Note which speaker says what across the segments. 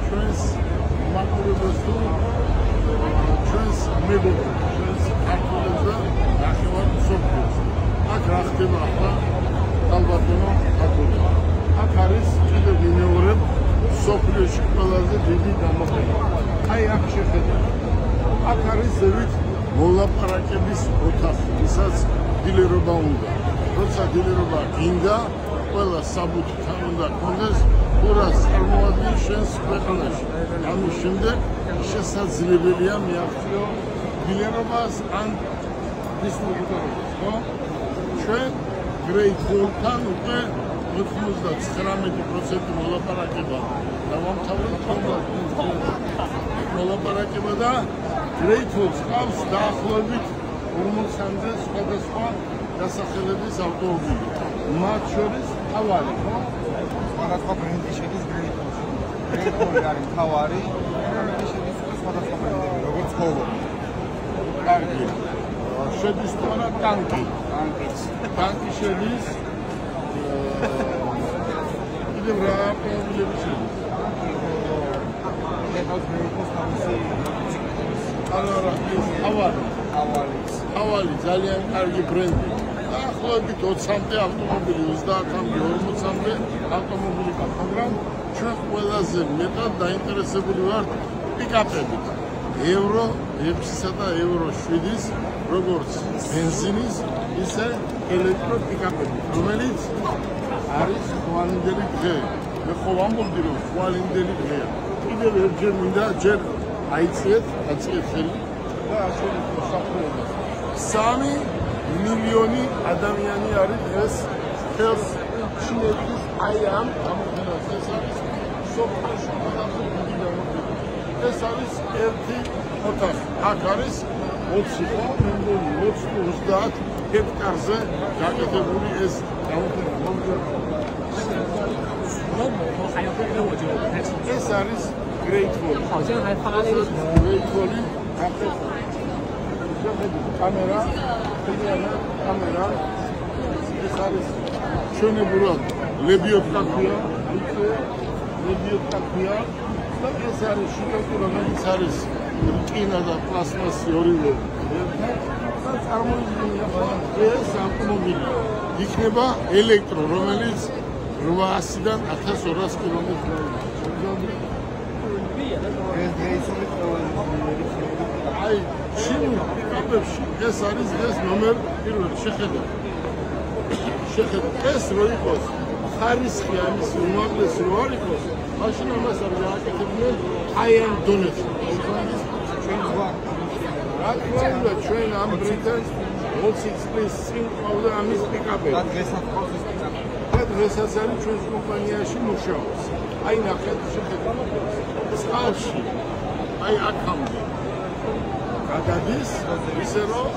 Speaker 1: ჩვენს მაკურებას თუ ჩვენს მეგობრებს, ჩვენს ქართველებს და ნახევარ მსოფლიოს. აქ რა ხდება ახლა ალბათონო ქართველი. აქ არის კიდევ ვინაურებ მსოფლიოში ყველაზე დიდი გამოყენება. აი აქ შეხედეთ. აქ არის ზევით მოლაპარაკების ოთახი, ვისაც დილერობა უნდა. როცა დილერობა გინდა, ყველა საბუთი თან უნდა გქონდეს, ყურას წარმოადგენს შენს ქვეყანაში. ამის შემდეგ შესაძლებელია მიაღწიო დილერობას ან დისტრიბუტორებს, ხო? ჩვენ Great Wall-თან უკვე 99% მოლაპარაკება დავამთავრეთ მოლაპარაკება და Great Wall-ს ყავს დაახლოებით 40-მდე სხვადასხვა დასახელების ავტომობილი. მათ შორის თავარი, ხო? სხვადასხვა ბრენდი შედის Great Wall-ში. Great Wall-ი არის თავარი, შედის სხვადასხვა ბრენდები, როგორც Volvo. კარგი. შედის თორა ტანკი. ტანკი შედის. კიდევ რა პრობლემები შედის? ავალი ძალიან კარგი ბრენდი. დაახლოებით 20-მდე ავტომობილი, 30-მდე, 40-მდე ავტომობილი გაქვს, მაგრამ ჩვენ ყველაზე მეტად დაინტერესებული ვართ პიკაპებით. ევრო 6-სა და ევრო 7-ის, როგორც ბენზინის, ისე ელექტრო პიკაპები, რომელიც არის ხვალინდელი დღე. მე ხო ვამბობდი, რომ ხვალინდელი დღეა. კიდევ ერთხელ მინდა ჯერ აიციეთ ხელი და ასეთ მოსახლეობას. 3 მილიონი ადამიანი არის დღეს ხელს ჩინეთის აი ამ გამოყენებას. ეს არის სოფლის ყველაზე დიდი გამოყენება. ეს არის ერთი ოთახი. აქ არის 20 ხო? მე მგონი 20-30 ჰექტარზე გაკეთებული ეს გამოყენება. ეს არის Great Wall.
Speaker 2: 好像还发那个什么
Speaker 1: Great Wall კამერა, კამერა. ეს არის ჩვენებურად ლებიოტკა ქვია, ლებიოტკა ქვია და ეს არის შიტოკი, რომელიც არის რკინა და პლასმასი ორივე ერთად და წარმოიდგინეთ ეს ავტომობილი იქნება ელექტრო, რომელიც 800-დან 1200 კილომეტრამდე. აი, შინ პიკაპებში ეს არის ეს ნომერ 1. შეხედეთ. ეს რო იყოს ხარისხი ამის უმაღლესი რო არ იყოს, მაშინ ამას არ გააკეთებდნენ აი ამ დონეზე. რა თქმა უნდა, ჩვენ ამ ბრიტანს 20 წლის წინ ყავდა ამის პიკაპები. დღესაც არის ჩვენს კომპანიაში მუშაობს. აი ნახეთ, შეხედეთ. წყალში აი აქამდე გადადის, ისე რომ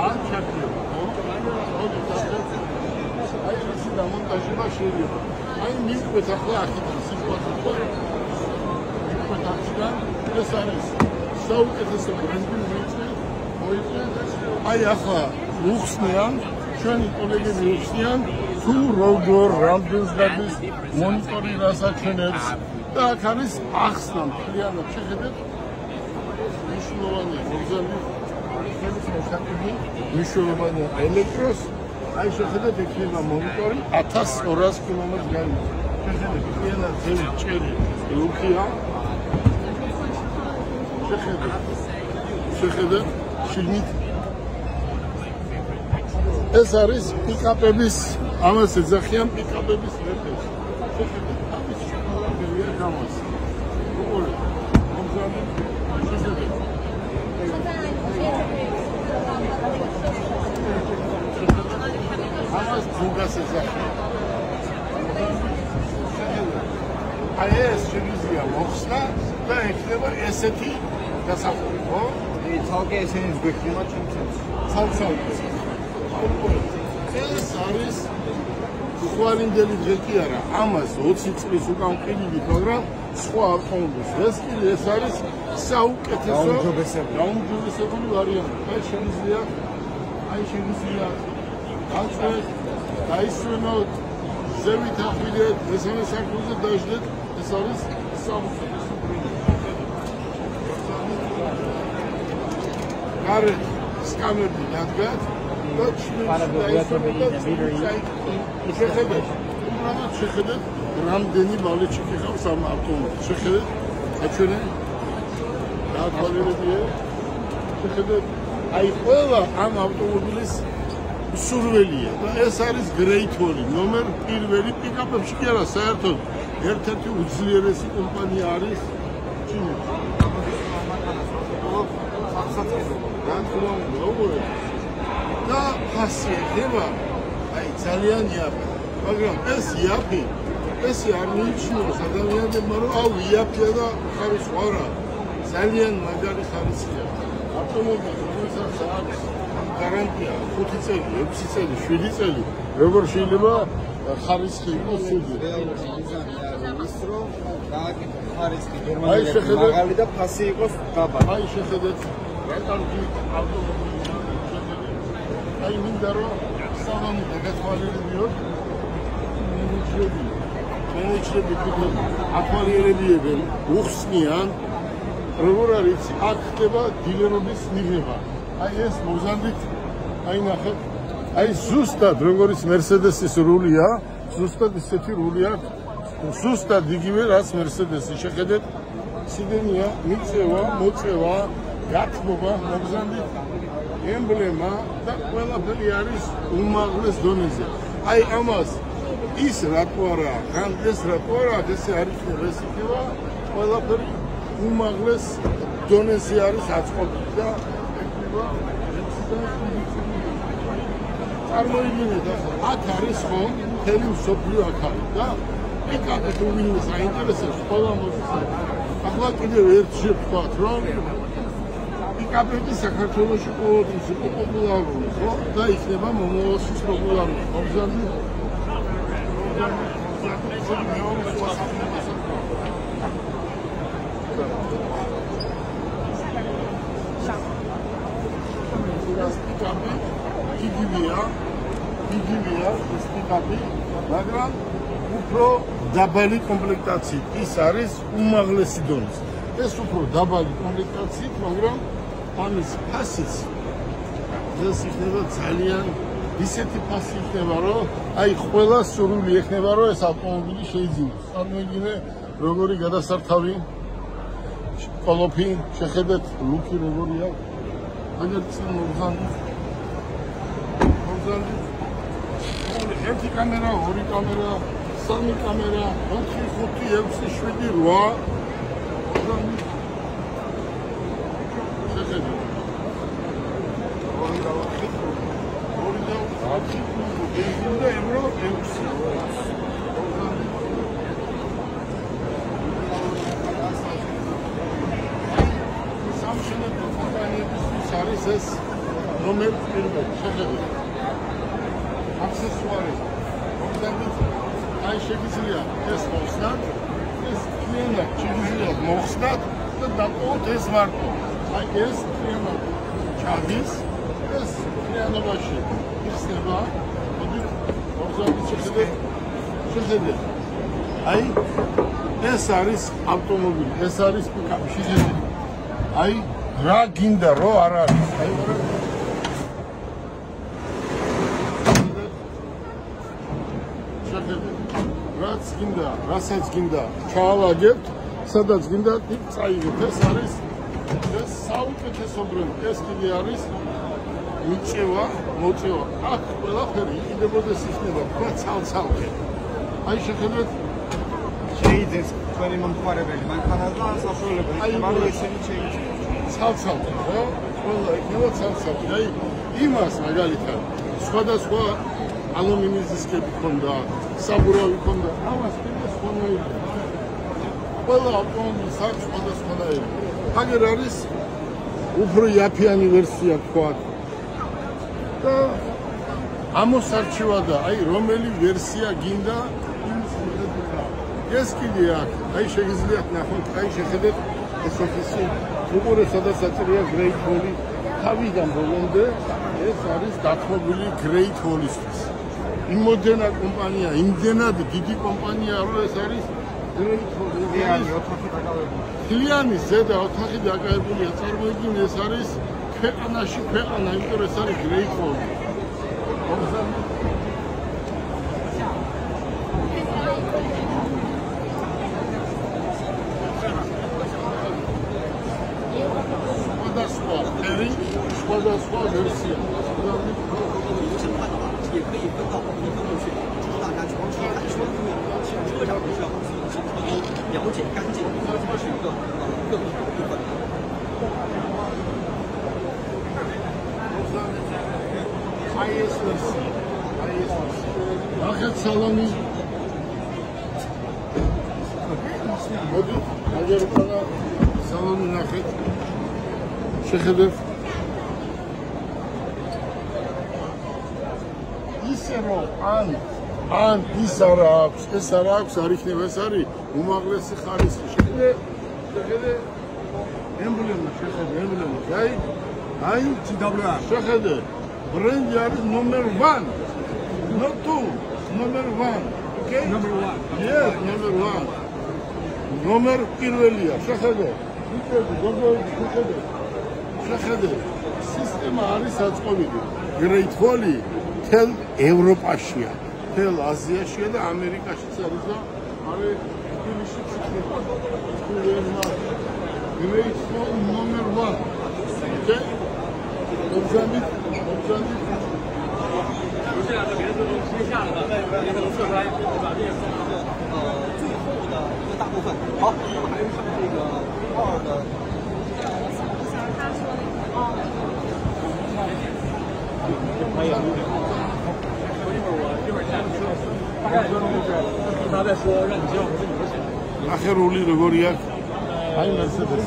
Speaker 1: არ ჩაქრება, ხო? აი ისე დამონტაჟება შეიძლება. აი მიყვეთ ახლა აქედან სიტუაცია. მიყვეთ აქედან ეს არის საუკეთესო ბრენდი მოიწვია. აი ახლა უხსნიან, ჩვენი კოლეგები უხსნიან თუ როგორ რამდენს გადის მონიტორი რასაჩვენებს და აქ არის ახსნა მთლიანად. შეხედეთ, მნიშვნელოვანი მოგზაური ხელის მოსაკუთრებული მნიშვნელოვანი ელექტროს. აი შეხედეთ, ექნება მონიტორი 1200 კილომეტრ გადის. შეხედეთ, მთლიანად ძელი ჭერი ლუქია. შეხედეთ, შიგნით ეს არის პიკაპების, ამას ეძახიან პიკაპების რეფერენსი. შეხედეთ, ამის შემოგვიდგენია გამოს. უყურეთ, მომზადი, შეხედეთ. ამას ძუგას ეძახიან. აი ეს შეგვიძლია მოხსნა და ეხება ესეთი დასახული, ხო? ცალკე ესენი გვექნება ჩემთვის. ცალ-ცალკე. ეს არის ხვალინდელი დღე კი არა, ამას 20 წლის უკან ყიდით, მაგრამ სხვა არ ყოლდეს. ეს კი ეს არის საუკეთესო გაუმჯობესებული ვარიანტი. აი შეგვიძლია გაწვეთ, დაისვენოთ ზევით ახვიდეთ, მესამე სართულზე დაждეთ, ეს არის სამი. გარეთ სკამერები დადგათ და შეხედეთ, უბრალოდ შეხედეთ, რამდენი ბალეტი გიხავს ამ ავტომობილს. შეხედეთ, აჩვენე რა თვალებია. შეხედეთ, აი ყველა ამ ავტომობილის სურველია და ეს არის გრეითოლი, ნომერ პირველი პიკაპებში კი არა, საერთოდ ერთ-ერთი უძლიერესი კომპანია არის ჩინეთში. და ფასი ეხება, აი ძალიან იაფი, მაგრამ ეს იაფი, ესე არ მიიჩნევა ადამიანებმა, რომ აუ იაფია და ხარისხი არა, ძალიან მაგარი ხარისხია. ავტომობილი, რომელსაც აქვს გარანტია 5 წელი, 6 წელი, 7 წელი, როგორ შეიძლება ხარისხი იყოს სუდი.
Speaker 2: ის რომ გააკეთო ხარისხი გერმანიაში მაღალი და ფასი იყოს დაბალი.
Speaker 1: აი შეხედეთ, რა კარგი ავტომობილი. აი მინდა რომ სალონი დაგათვალიერებიოთ. მენეჯერები თვითონ ათვალიერებიებენ, უხსნიან, როგორ არის აქ ხდება დილერობის მიღება. აი ეს მოზანდით, აი ნახეთ, აი ზუსტად როგორც მერსედესის რულია, ზუსტად ისეთი რული აქვს, ზუსტად იგივე რაც მერსედესი. შეხედეთ, სიდენია, მიწევა, მოწევა, გათბობა, მოზანდით ემბლემა და ყველაფერი არის უმაღლეს დონეზე. აი ამას ის რატო არა, ან ეს რატო არა, ესე არის ეს იქნება, ყველაფერი უმაღლეს დონეზე არის აწყობილი და წარმოიდგინეთ, აქ არის ხომ მთელი მსოფლიო აქ არის და ეკადე თუ ვინმე საინტერესებს ყველა მოსწავლე. ახლა კიდევ ერთში ვთქვათ, რომ პიკაპები საქართველოში ყოველთვის იყო პოპულარული, ხო? და იქნება მომავალშიც პოპულარული. მოგზაურობთ იგივეა ეს პიკაპი, მაგრამ უფრო დაბალი კომპლექტაციით. ის არის უმაღლესი დონის. ეს უფრო დაბალი კომპლექტაციით, მაგრამ ამის ფასიც ეს იქნება ძალიან ისეთი ფასი იქნება, რომ აი ყველა სურვილი ექნება, რომ ეს ავტომობილი შეიძინოს. წარმოიდგინე, როგორი გადასართავი, კოლოფი, შეხედეთ, ლუკი როგორია. აგერც მოგზაურობთ. ერთი კამერა, ორი კამერა, სამი კამერა, 4, 5, 6, 7, 8. შეხედეთ. ორი და 10 ბენზინი ევრო 6. სამშენებლო კომპანიებისთვის არის ეს ნომერ პირველი. შეხედეთ. აქსესუარი. მომდაბით, აი შეგიძლია ეს მოხსნათ, ეს კლიენტად შეგიძლია მოხსნათ და დაკავოთ ეს მარტო. აი ეს კლიენტად ჩადის, ეს კლიენტობაში იხსნება. მომდაბით შეხედეთ. აი ეს არის ავტომობილი, ეს არის პიკაპი. შეხედეთ. აი რა გინდა რო არ არის. აი რაც გინდა, რასაც გინდა, ჩაავაგებთ, სადაც გინდა, იქ წაიღეთ. ეს არის ეს საუკეთესო ბრენდი. ეს კიდე არის მიწევა, მოწევა. აქ ყველაფერი იყიდებოდეს იქნება, თქვა ცალ-ცალკე. აი შეხედეთ,
Speaker 2: შეიძლება თქვენი მომხმარებელი მანქანაზე ან საშუალება იქნება, რომ ესენი შეიძლება
Speaker 1: ცალ-ცალკე, ხო? ყველა იქნება ცალ-ცალკე. აი იმას მაგალითად სხვადასხვა ალუმინის დისკები ქონდა, საბურავი ქონდა, ამას კიდე სხვანაირია. ყველა ავტომობილს აქვს სხვადასხვანაირი. აგერ არის უფრო იაფიანი ვერსია თქვათ. და ამოსარჩევა და აი რომელი ვერსია გინდა, ეს კიდე აქვს. აი შეგიძლიათ ნახოთ, აი შეხედეთ ეს ოფისი, უყურე სადაც აწერია Great Hall. თავიდან ბოლომდე ეს არის დათმობილი Great Hall-ისთვის. იმოდენა კომპანია, იმდენად დიდი კომპანია, რომ ეს არის თლიანი ზედა ოთახი დაკავებულია, წარმოიდგინე ეს არის ქვეყანაში ქვეყანა, იმიტომ რომ ეს არის Great Wall. სხვადასხვა ვერსია.也可以分到不同的去教大家去车展的时候了解干净，这是一个部分。ნახეთ სალონი. მოდი, აგერყანა სალონი ნახეთ. შეხედეთ. ისე რომ ან ის არა აქვს, ეს არა აქვს, არ იქნება, ეს არის უმაღლესი ხარისხი. შეხედე ემბლემა, აი TWR. შეხედე, ბრენდი არის number 1, not 2, number 1. Okay? Number 1. Yes, number 1. ნომერ პირველია, შეხედე. შეხედე, სისტემა არის საწყობილი. Great Wall თელ ევროპაშია, თელ აზიაშია და ამერიკაშიც არის და არის თბილისშიც იქნება. Great Wall number 1. Okay? Obzandit.
Speaker 3: 留下来的别的都拆下了的，也可能测出来把这个最后的一个大部分。好，那么还是看这个2的。他在说让你希望不是你的选择。
Speaker 1: ახერული როგორი აქვს? აი Mercedes.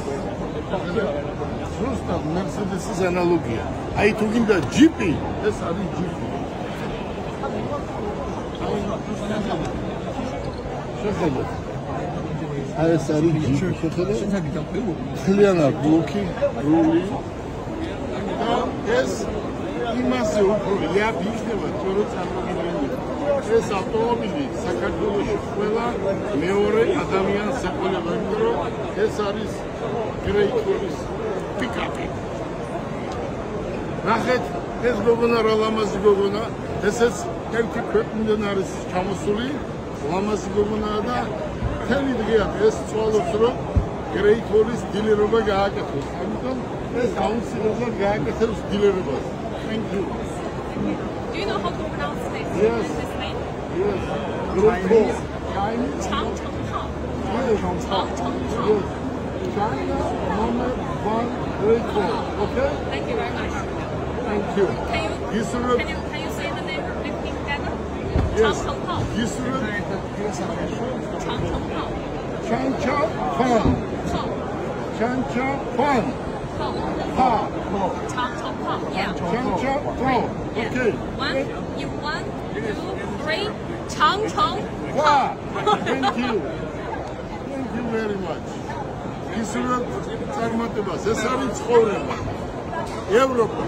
Speaker 1: ზუსტად Mercedes-ის ანალოგია. აი თუ გინდა ჯიპი, ეს არის ჯიპი. შეხედე. აი ეს არის ჯიპი, შეხედე. თლიანად ბლოკი, რული. და ეს იმასე უფრო იაფი იქნება, თორე წარმოგიდგენთ. ეს ავტომობილი საქართველოში ყველა მეორე ადამიანს ეყოლება, იმიტომ რომ ეს არის Great Wall-ის პიკაპი. ნახეთ, ეს გოგონა რა ლამაზი გოგონა, ესეც ერთი ქვეყნიდან არის ჩამოსული, ლამაზი გოგონაა და მთელი დღეა ეს წვალობს, რომ Great Wall-ის დილერობა გააკეთოს. ამიტომ ეს აუცილებლად გააკეთებს დილერობას. Thank you.
Speaker 4: Do you know how to pronounce this?
Speaker 1: Yes.
Speaker 4: This name?
Speaker 1: Yes. Great Wall.
Speaker 4: Changchengpao.
Speaker 1: Yes.
Speaker 4: Changchengpao.
Speaker 1: China number 1 Great Wall. Okay?
Speaker 4: Thank you very much.
Speaker 1: Thank you.
Speaker 4: Can you say the name repeat together?
Speaker 1: Yes.
Speaker 4: Changchengpao. Changchengpao.
Speaker 1: Changchengpao. Changchengpao.
Speaker 4: Pao. Changchengpao. Yeah.
Speaker 1: Changchengpao. Okay.
Speaker 4: 1, 2, 3. Changchengpao.
Speaker 1: Thank you. Thank you very much. ისურვებ წარმატებას. ეს არის ცხოვრება. ევროპა,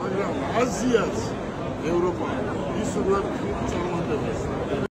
Speaker 1: მაგრამ აზიაც ევროპა. ისურვებ წარმატებას.